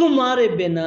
तुम्हारे बिना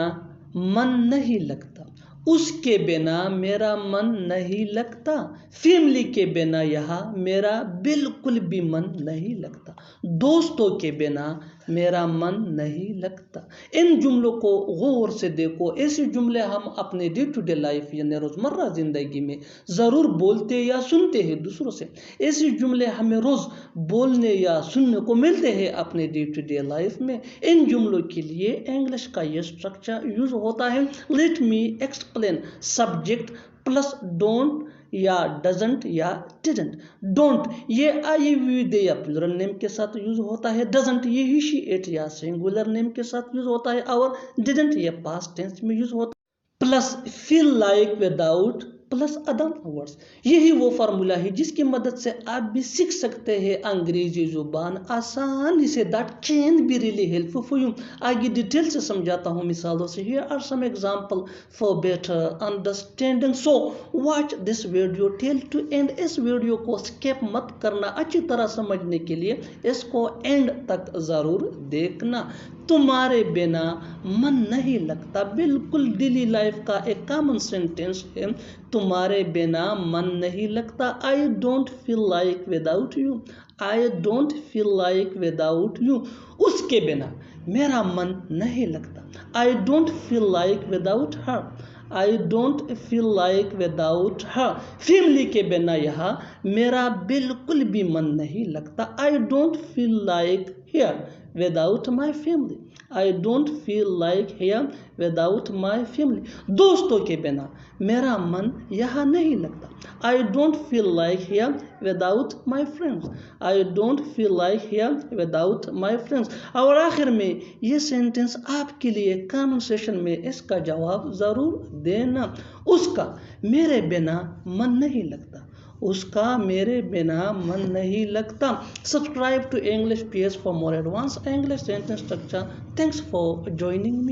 मन नहीं लगता, उसके बिना मेरा मन नहीं लगता, फैमिली के बिना यहाँ मेरा बिल्कुल भी मन नहीं लगता, दोस्तों के बिना मेरा मन नहीं लगता। इन जुमलों को गौर से देखो। ऐसे जुमले हम अपने डे टू डे लाइफ यानी रोज़मर्रा ज़िंदगी में ज़रूर बोलते या सुनते हैं दूसरों से। ऐसे जुमले हमें रोज़ बोलने या सुनने को मिलते हैं अपने डे टू डे लाइफ में। इन जुमलों के लिए इंग्लिश का ये स्ट्रक्चर यूज होता है। Let me explain. Subject plus don't या डजंट या डिडंट। डोंट ये आई वी दे या प्लूरल नेम के साथ यूज होता है। डजंट ये ही शी इट या सिंगुलर नेम के साथ यूज होता है। और डिडंट ये पास्ट टेंस में यूज होता है। Plus feel like without plus other words. यही वो फार्मूला है जिसकी मदद से आप भी सीख सकते हैं अंग्रेजी जुबान आसानी से। That can be really helpful for you. आगे डिटेल से समझाता हूँ मिसालों से। Here are some example for better understanding. So watch this video till to end. इस वीडियो को स्किप मत करना। अच्छी तरह समझने के लिए इसको एंड तक जरूर देखना। तुम्हारे बिना मन नहीं लगता बिल्कुल डेली लाइफ का एक कॉमन सेंटेंस है। तुम्हारे बिना मन नहीं लगता। I don't feel like without you. I don't feel like without you. उसके बिना मेरा मन नहीं लगता। I don't feel like without her. I don't feel like without her. Family के बिना यहाँ मेरा बिल्कुल भी मन नहीं लगता। I don't feel like here without my family. I don't feel like here without my family. दोस्तों के बिना मेरा मन यहाँ नहीं लगता। I don't feel like here without my friends. I don't feel like here without my friends. और आखिर में ये सेंटेंस आपके लिए कमेंट सेशन में इसका जवाब ज़रूर देना। उसका मेरे बिना मन नहीं लगता। उसका मेरे बिना मन नहीं लगता। Subscribe to English PS for more advanced English sentence structure. Thanks for joining me.